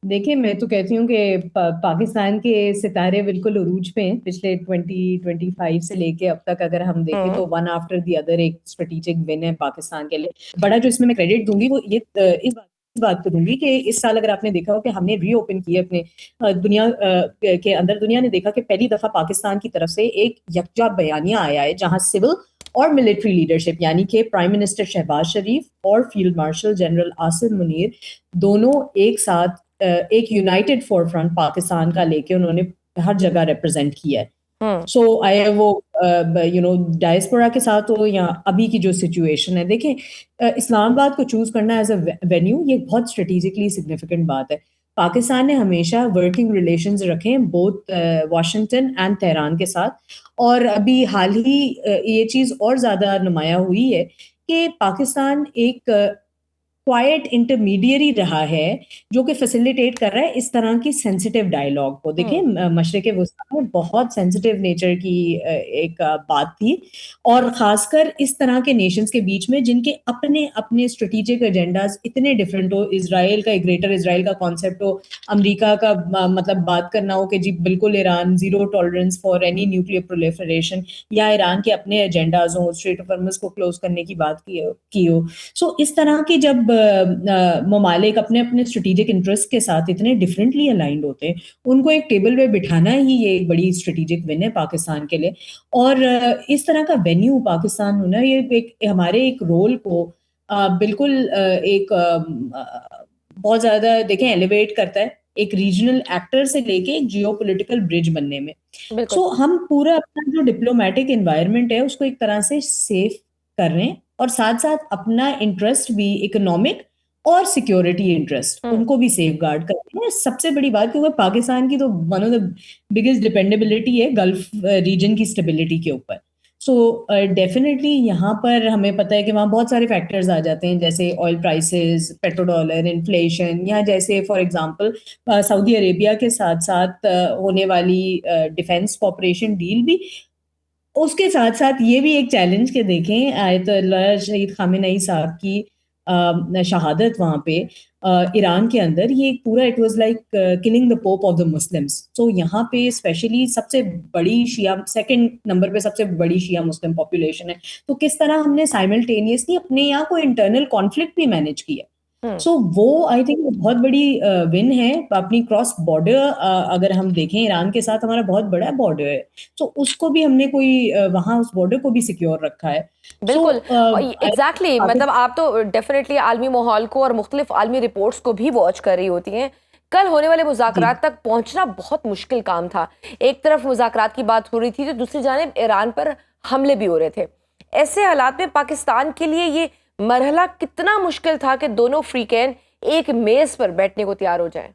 देखिए, मैं तो कहती हूँ कि पाकिस्तान के सितारे बिल्कुल उरूज पे हैं। पिछले 2025 से लेके अब तक अगर हम देखें तो वन आफ्टर द अदर एक स्ट्रेटेजिक विन है पाकिस्तान के लिए। बड़ा जो इसमें मैं क्रेडिट दूंगी वो ये इस बात को दूंगी कि इस साल अगर आपने देखा हो कि हमने रीओपन किए अपने दुनिया के अंदर, दुनिया ने देखा कि पहली दफा पाकिस्तान की तरफ से एक यकजा बयानिया आया है जहां सिविल और मिलिट्री लीडरशिप, यानी कि प्राइम मिनिस्टर शहबाज शरीफ और field marshal general Asim Munir दोनों एक साथ एक यूनाइटेड फोरफ्रंट पाकिस्तान का लेके उन्होंने हर जगह रिप्रेजेंट किया है। सो आए वो डायस्पोरा के साथ हो या अभी की जो सिचुएशन है, देखें इस्लामाबाद को चूज करना एज अ वेन्यू ये बहुत स्ट्रेटेजिकली सिग्निफिकेंट बात है। पाकिस्तान ने हमेशा वर्किंग रिलेशंस रखे हैं बोथ वाशिंगटन एंड तेहरान के साथ, और अभी हाल ही ये चीज़ और ज़्यादा नुमाया हुई है कि पाकिस्तान एक क्वाइट इंटरमीडियरी रहा है जो कि फैसिलिटेट कर रहा है इस तरह की सेंसिटिव डायलॉग को। देखिए मशरिक़ वस्ता में बहुत सेंसिटिव नेचर की एक बात थी, और खासकर इस तरह के नेशंस के बीच में जिनके अपने अपने स्ट्रेटेजिक एजेंडाज इतने डिफरेंट हो, इजराइल का ग्रेटर इजराइल का कॉन्सेप्ट हो, अमेरिका का मतलब बात करना हो कि जी बिल्कुल Iran zero tolerance for any nuclear proliferation, या ईरान के अपने एजेंडाज हो, स्ट्रेट ऑफ हॉर्मुज़ को क्लोज करने की बात की हो। सो इस तरह की जब ममालिक अपने अपने स्ट्रेटेजिक इंटरेस्ट के साथ इतने डिफरेंटली अलाइंड होते हैं, उनको एक टेबल पे बिठाना ही ये एक बड़ी स्ट्रेटेजिक विन है पाकिस्तान के लिए। और इस तरह का वेन्यू पाकिस्तान होना ये एक हमारे एक रोल को बिल्कुल एक बहुत ज्यादा देखें एलिवेट करता है एक रीजनल एक्टर से लेके एक जियोपॉलिटिकल ब्रिज बनने में। सो हम पूरा अपना जो डिप्लोमेटिक एनवायरनमेंट है उसको एक तरह से सेफ कर रहे हैं, और साथ साथ अपना इंटरेस्ट भी इकोनॉमिक और सिक्योरिटी इंटरेस्ट उनको भी सेफ गार्ड करते हैं। सबसे बड़ी बात क्योंकि पाकिस्तान की तो one of the biggest dependability है गल्फ रीजन की स्टेबिलिटी के ऊपर। सो डेफिनेटली यहाँ पर हमें पता है कि वहाँ बहुत सारे फैक्टर्स आ जाते हैं, जैसे ऑयल प्राइसेस, पेट्रोडॉलर, इन्फ्लेशन, या जैसे फॉर एग्जांपल सऊदी अरेबिया के साथ साथ होने वाली डिफेंस कॉपरेशन डील भी। उसके साथ साथ ये भी एक चैलेंज के देखें आयतुल्लाह शहीद खामेनेई साहब की शहादत वहाँ पे ईरान के अंदर, ये एक पूरा it was like killing the pope of the Muslims. So यहाँ पे स्पेशली सबसे बड़ी शिया, सेकंड नंबर पे सबसे बड़ी शिया मुस्लिम पॉपुलेशन है, तो किस तरह हमने साइमल्टेनियसली अपने यहाँ को इंटरनल कॉन्फ्लिक्ट भी मैनेज किया। सो वो आई थिंक बहुत बड़ी विन है अपनी क्रॉस बॉर्डर। अगर हम देखें ईरान के साथ हमारा बहुत बड़ा बॉर्डर है, तो उसको भी हमने कोई वहां उस बॉर्डर को भी सिक्योर रखा है। बिल्कुल एग्जैक्टली मतलब आप तो डेफिनेटली आलमी माहौल को और मुख्तलिफ आलमी रिपोर्ट्स को भी वॉच कर रही होती हैं। कल होने वाले मुज़ाकरात तक पहुंचना बहुत मुश्किल काम था। एक तरफ मुज़ाकरात की बात हो रही थी तो दूसरी जानिब ईरान पर हमले भी हो रहे थे। ऐसे हालात में पाकिस्तान के लिए ये मरहला कितना मुश्किल था कि दोनों फ्रीकैन एक मेज पर बैठने को तैयार हो जाएं?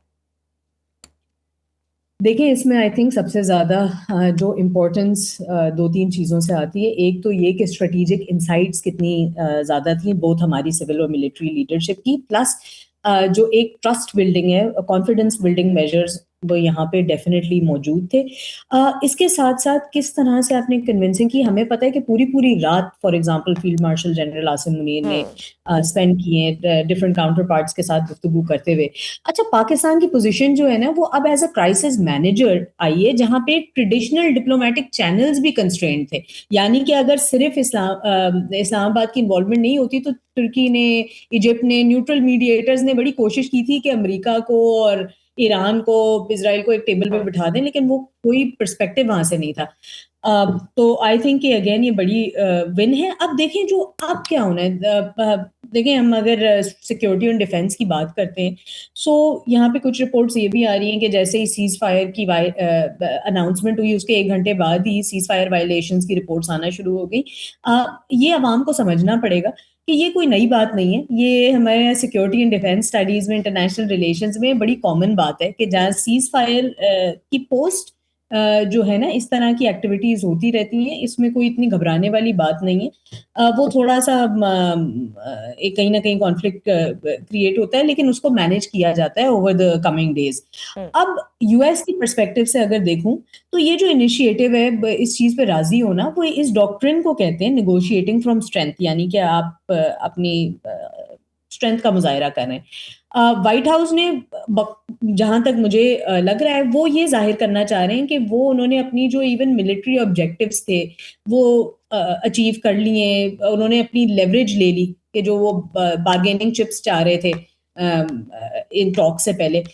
देखिए इसमें आई थिंक सबसे ज़्यादा जो इम्पोर्टेंस दो तीन चीज़ों से आती है। एक तो ये कि स्ट्रेटेजिक इंसाइट्स कितनी ज़्यादा थी बोथ हमारी सिविल और मिलिट्री लीडरशिप की, प्लस जो एक ट्रस्ट बिल्डिंग है, कॉन्फिडेंस बिल्डिंग मेजर्स वो यहाँ पे डेफिनेटली मौजूद थे। इसके साथ साथ किस तरह से आपने कन्विंसिंग की, हमें पता है कि पूरी पूरी रात for example field marshal general Asim Munir ने स्पेंड किए डिफरेंट काउंटर पार्ट्स के साथ गुफ्तगू करते हुए। अच्छा, पाकिस्तान की पोजीशन जो है ना वो अब एज अ क्राइसिस मैनेजर आई है, जहाँ पे ट्रेडिशनल डिप्लोमेटिक चैनल्स भी कंस्ट्रेंट थे। यानी कि अगर सिर्फ इस्लामाबाद की इन्वॉल्वमेंट नहीं होती तो तुर्की ने, इजिप्ट ने, न्यूट्रल मीडिएटर्स ने बड़ी कोशिश की थी कि अमेरिका को और ईरान को, इजराइल को एक टेबल पे बिठा दें, लेकिन वो कोई पर्सपेक्टिव वहां से नहीं था। तो आई थिंक कि अगेन ये बड़ी विन है। अब देखें जो अब क्या होना है, देखें हम अगर सिक्योरिटी और डिफेंस की बात करते हैं, सो यहाँ पे कुछ रिपोर्ट्स ये भी आ रही हैं कि जैसे ही सीज फायर की अनाउंसमेंट हुई उसके 1 घंटे बाद ही सीज फायर वायलेशंस की रिपोर्ट्स आना शुरू हो गई। ये अवाम को समझना पड़ेगा कि ये कोई नई बात नहीं है, ये हमारे सिक्योरिटी एंड डिफेंस स्टडीज में, इंटरनेशनल रिलेशंस में बड़ी कॉमन बात है कि जहाँ सीज फायर की पोस्ट जो है ना इस तरह की एक्टिविटीज होती रहती हैं, इसमें कोई इतनी घबराने वाली बात नहीं है। वो थोड़ा सा एक कहीं ना कहीं कॉन्फ्लिक्ट क्रिएट होता है, लेकिन उसको मैनेज किया जाता है ओवर द कमिंग डेज। अब यूएस की पर्सपेक्टिव से अगर देखूं तो ये जो इनिशिएटिव है इस चीज पे राजी होना, वो इस डॉक्ट्रिन को कहते हैं निगोशिएटिंग फ्रॉम स्ट्रेंथ, यानी कि आप अपनी स्ट्रेंथ का मुजाहिरा कर रहे हैं। व्हाइट हाउस ने जहां तक मुझे लग रहा है वो ये जाहिर करना चाह रहे हैं कि वो उन्होंने अपनी जो इवन मिलिट्री ऑब्जेक्टिव्स थे वो अचीव कर लिए, उन्होंने अपनी लेवरेज ले ली कि जो वो बार्गेनिंग चिप्स चाह रहे थे इन टॉक से पहले।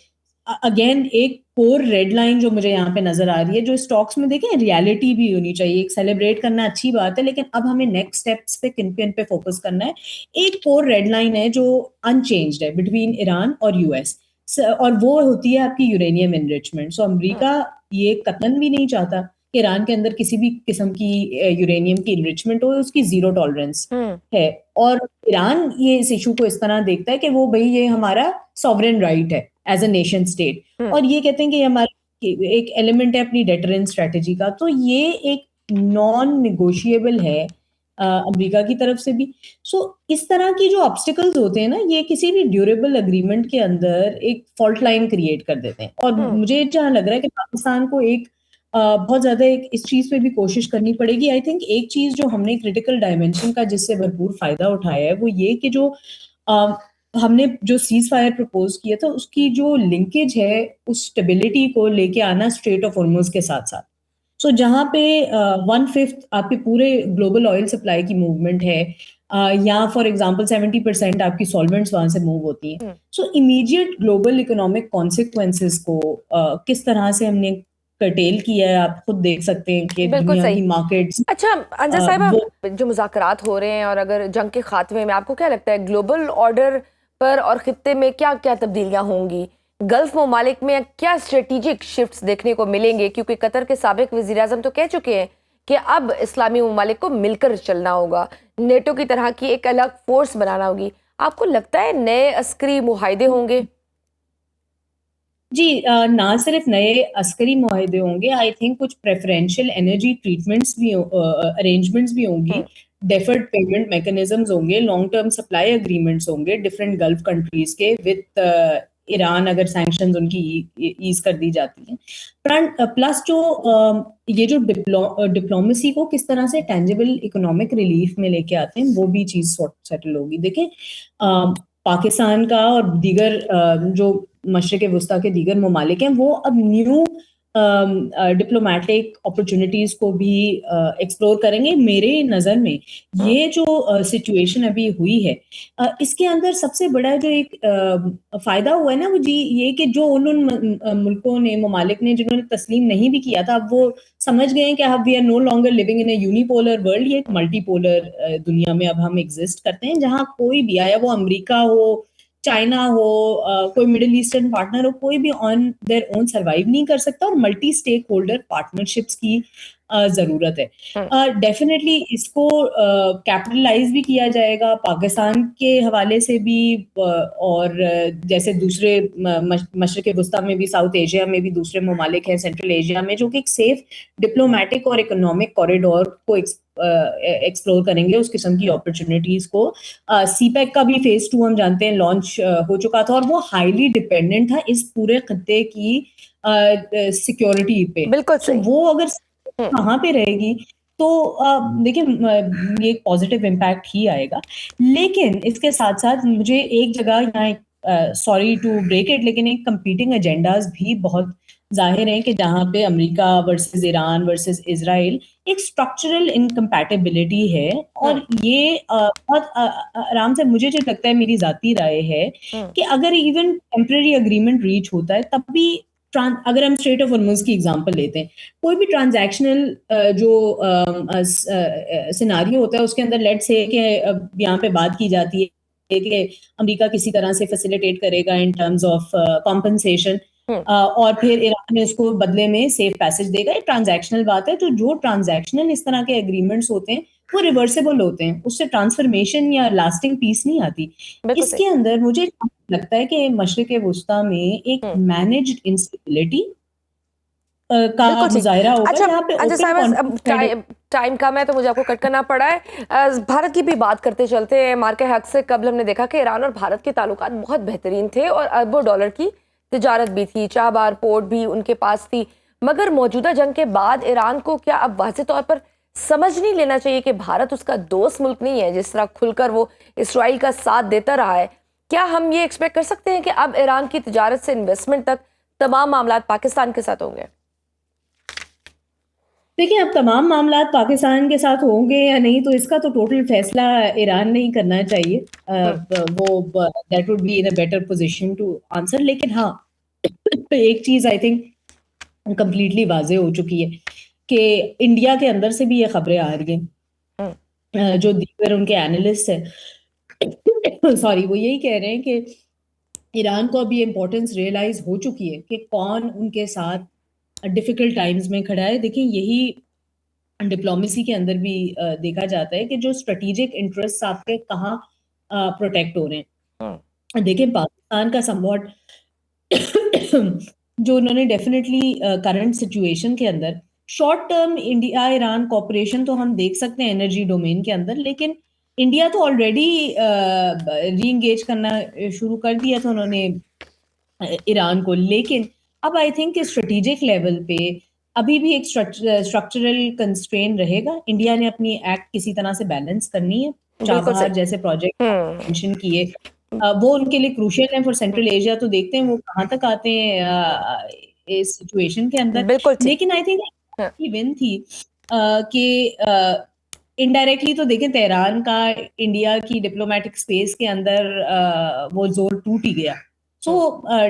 अगेन एक कोर रेड लाइन जो मुझे यहाँ पे नजर आ रही है, जो स्टॉक्स में देखें रियलिटी भी होनी चाहिए। एक सेलिब्रेट करना अच्छी बात है, लेकिन अब हमें नेक्स्ट स्टेप्स पे किन पे फोकस करना है। एक कोर रेड लाइन है जो अनचेंज्ड है बिटवीन ईरान और यूएस, और वो होती है आपकी यूरेनियम एनरिचमेंट। सो अमेरिका ये कतन भी नहीं चाहता कि ईरान के अंदर किसी भी किस्म की यूरेनियम की एनरिचमेंट हो, उसकी जीरो टॉलरेंस है। और ईरान ये इस इशू को इस तरह देखता है कि वो भाई ये हमारा सॉवरेन राइट है एज अ नेशन स्टेट, और ये कहते हैं कि ये हमारा एक एलिमेंट है अपनी डेटरेंस स्ट्रेटेजी का। तो ये एक नॉन निगोशिएबल है अमेरिका की तरफ से भी। सो इस तरह की जो ऑब्स्टिकल्स होते हैं ना, ये किसी भी ड्यूरेबल अग्रीमेंट के अंदर एक फॉल्ट लाइन क्रिएट कर देते हैं। और मुझे जहाँ लग रहा है कि पाकिस्तान को एक बहुत ज्यादा एक इस चीज पे भी कोशिश करनी पड़ेगी। आई थिंक एक चीज जो हमने क्रिटिकल डायमेंशन का जिससे भरपूर फायदा उठाया है वो ये कि जो हमने जो सीज फायर प्रपोज किया था उसकी जो लिंकेज है उस स्टेबिलिटी को लेके आना स्ट्रेट ऑफ हॉर्मुज के साथ साथ। सो जहाँ पे 1/5 आपके पूरे ग्लोबल ऑयल सप्लाई की मूवमेंट है, या फॉर एग्जांपल 70% आपकी सॉल्वेंट्स वहां से मूव होती हैं। सो इमीडिएट ग्लोबल इकोनॉमिक कॉन्सिक्वेंसेस को किस तरह से हमने कर्टेल किया है, आप खुद देख सकते हैं कि दुनिया की मार्केट्स। अच्छा अंजा साहिबा, जो मुज़ाकरात हो रहे हैं और अगर जंग के खात्मे में आपको क्या लगता है ग्लोबल ऑर्डर पर और खित्ते में क्या क्या तब्दीलियां होंगी? गल्फ ममालिक में क्या स्ट्रेटेजिक शिफ्ट्स देखने को मिलेंगे? क्योंकि कतर के साबिक वज़ीर आज़म तो कह चुके हैं कि अब इस्लामी ममालिक को मिलकर चलना होगा, नेटो की तरह की एक अलग फोर्स बनाना होगी। आपको लगता है नए अस्करी मुआहदे होंगे? जी, ना सिर्फ नए अस्करी मुआहदे होंगे, आई थिंक कुछ प्रेफरेंशियल एनर्जी ट्रीटमेंट्स भी अरेंजमेंट्स भी होंगी, डेफर्ड पेमेंट मैकेनिज्म्स होंगे, लॉन्ग टर्म सप्लाई एग्रीमेंट्स होंगे डिफरेंट गल्फ कंट्रीज के विद ईरान, अगर सैंक्शंस उनकी ईज कर दी जाती हैं। प्लस जो ये जो डिप्लोमेसी को किस तरह से टेंजिबल इकोनॉमिक रिलीफ में लेके आते हैं वो भी चीज सेटल होगी। देखिए पाकिस्तान का और दीगर जो मशरिक वुस्ता के दीगर ममालिक हैं वो अब न्यू डिप्लोमेटिक अपॉर्चुनिटीज को भी एक्सप्लोर करेंगे। मेरे नज़र में ये जो सिचुएशन अभी हुई है इसके अंदर सबसे बड़ा जो एक फायदा हुआ है ना वो जी ये कि जो उन मुल्कों ने ममालिक ने जिन्होंने तस्लीम नहीं भी किया था, अब वो समझ गए हैं कि अब we are no longer living in a unipolar world, ये एक मल्टीपोलर दुनिया में अब हम एग्जिस्ट करते हैं, जहाँ कोई भी आया वो अमेरिका हो, चाइना हो, कोई मिडिल ईस्टर्न पार्टनर हो, कोई भी ऑन देयर ओन सरवाइव नहीं कर सकता, और मल्टी स्टेक होल्डर पार्टनरशिप्स की जरूरत है। डेफिनेटली इसको कैपिटलाइज भी किया जाएगा पाकिस्तान के हवाले से भी, और जैसे दूसरे मशरिक वुस्ता में भी, साउथ एशिया में भी दूसरे ममालिक हैं, सेंट्रल एशिया में, जो कि एक सेफ डिप्लोमेटिक और इकोनॉमिक कॉरिडोर को एक्सप्लोर करेंगे, उस किस्म की अपॉर्चुनिटीज को। सीपैक का भी फेज 2 हम जानते हैं लॉन्च हो चुका था, और वो हाईली डिपेंडेंट था इस पूरे खत्ते की सिक्योरिटी पे। बिल्कुल सही। वो अगर कहाँ पे रहेगी तो देखिए ये पॉजिटिव इम्पैक्ट ही आएगा। लेकिन इसके साथ साथ मुझे एक जगह यहाँ, सॉरी टू ब्रेक इट, लेकिन एक कंपीटिंग एजेंडाज भी बहुत जाहिर हैं कि जहाँ पे America versus Iran versus Israel एक स्ट्रक्चरल इनकम्पैटिबिलिटी है, और ये बहुत आराम से, मुझे जो लगता है, मेरी जाती राय है कि अगर इवन टेम्पररी अग्रीमेंट रीच होता है तब भी अगर हम स्ट्रेट ऑफ हॉर्मुज की एग्जांपल लेते हैं, कोई भी ट्रांजैक्शनल जो सिनारियो होता है उसके अंदर लेट्स से कि यहाँ पे बात की जाती है कि अमेरिका किसी तरह से फैसिलिटेट करेगा इन टर्म्स ऑफ कॉम्पनसेशन, और फिर ईरान में उसको बदले में सेफ पैसेज देगा, एक ट्रांजैक्शनल बात है। तो जो ट्रांजैक्शनल इस तरह के एग्रीमेंट्स होते हैं वो रिवर्सेबल होते हैं, उससे ट्रांसफॉर्मेशन या लास्टिंग पीस नहीं आती। इसके अंदर मुझे लगता है कि मशरिक वुस्ता में एक मैनेज्ड इंस्टेबिलिटी का मुजाहिरा होगा। अच्छा, यहाँ पे टाइम कम है तो मुझे आपको कट करना पड़ा है। भारत की भी बात करते चलते हैं। मार्के हक से कबल हमने देखा कि ईरान और भारत के ताल्लुकात बहुत बेहतरीन थे और अरबों डॉलर की तिजारत भी थी, चाबार पोर्ट भी उनके पास थी। मगर मौजूदा जंग के बाद ईरान को क्या अब वाज़ेह तौर पर समझ नहीं लेना चाहिए कि भारत उसका दोस्त मुल्क नहीं है, जिस तरह खुलकर वो इसराइल का साथ देता रहा है? क्या हम ये एक्सपेक्ट कर सकते हैं कि अब ईरान की तिजारत से इन्वेस्टमेंट तक तमाम मामला पाकिस्तान के साथ होंगे? देखिए, अब तमाम मामला पाकिस्तान के साथ होंगे या नहीं, तो इसका तो टोटल फैसला ईरान नहीं करना चाहिए। वो that would be in a better position to answer. लेकिन हाँ, एक चीज आई थिंक कंप्लीटली वाजे हो चुकी है कि इंडिया के अंदर से भी ये खबरें आ रही हैं, जो दीगर उनके एनालिस्ट है सॉरी, वो यही कह रहे हैं कि ईरान को अभी इम्पोर्टेंस रियलाइज हो चुकी है कि कौन उनके साथ डिफिकल्ट टाइम्स में खड़ा है। देखिए, यही डिप्लोमेसी के अंदर भी देखा जाता है कि जो स्ट्रेटेजिक इंटरेस्ट आपके कहाँ प्रोटेक्ट हो रहे हैं। देखिए, पाकिस्तान का समवॉट जो उन्होंने डेफिनेटली करंट सिचुएशन के अंदर short term India Iran cooperation तो हम देख सकते हैं एनर्जी डोमेन के अंदर, लेकिन इंडिया तो ऑलरेडी री एंगेज करना शुरू कर दिया था उन्होंने ईरान को। लेकिन अब आई थिंक स्ट्रेटेजिक लेवल पे अभी भी एक स्ट्रक्चरल कंस्ट्रेन रहेगा। इंडिया ने अपनी एक्ट किसी तरह से बैलेंस करनी है। चाबहार जैसे प्रोजेक्ट मेंशन किए, वो उनके लिए क्रूशियल है फॉर सेंट्रल एशिया। तो देखते हैं वो कहाँ तक आते हैं इस सिचुएशन के अंदर। लेकिन आई थिंक विन थी कि इनडायरेक्टली तो देखें तेहरान का इंडिया की डिप्लोमेटिक स्पेस के अंदर वो जोर टूट ही गया। सो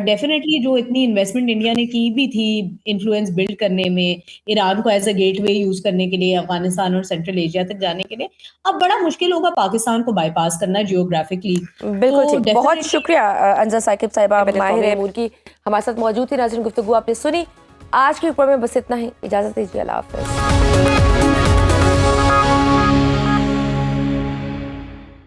डेफिनेटली जो इतनी इन्वेस्टमेंट इंडिया ने की भी थी इन्फ्लुएंस बिल्ड करने में, ईरान को एज अ गेटवे यूज करने के लिए अफगानिस्तान और सेंट्रल एशिया तक जाने के लिए, अब बड़ा मुश्किल होगा पाकिस्तान को बाईपास करना जियोग्राफिकली। बिल्कुल ठीक, बहुत शुक्रिया अंजा साकिब साहिबा माहिर अमूर की हमारे साथ मौजूद थी। नाज़रीन, गुफ्तगू आपने सुनी। आज के ऊपर में बस इतना ही, इजाजत दीजिए, अल्लाह हाफ़िज़।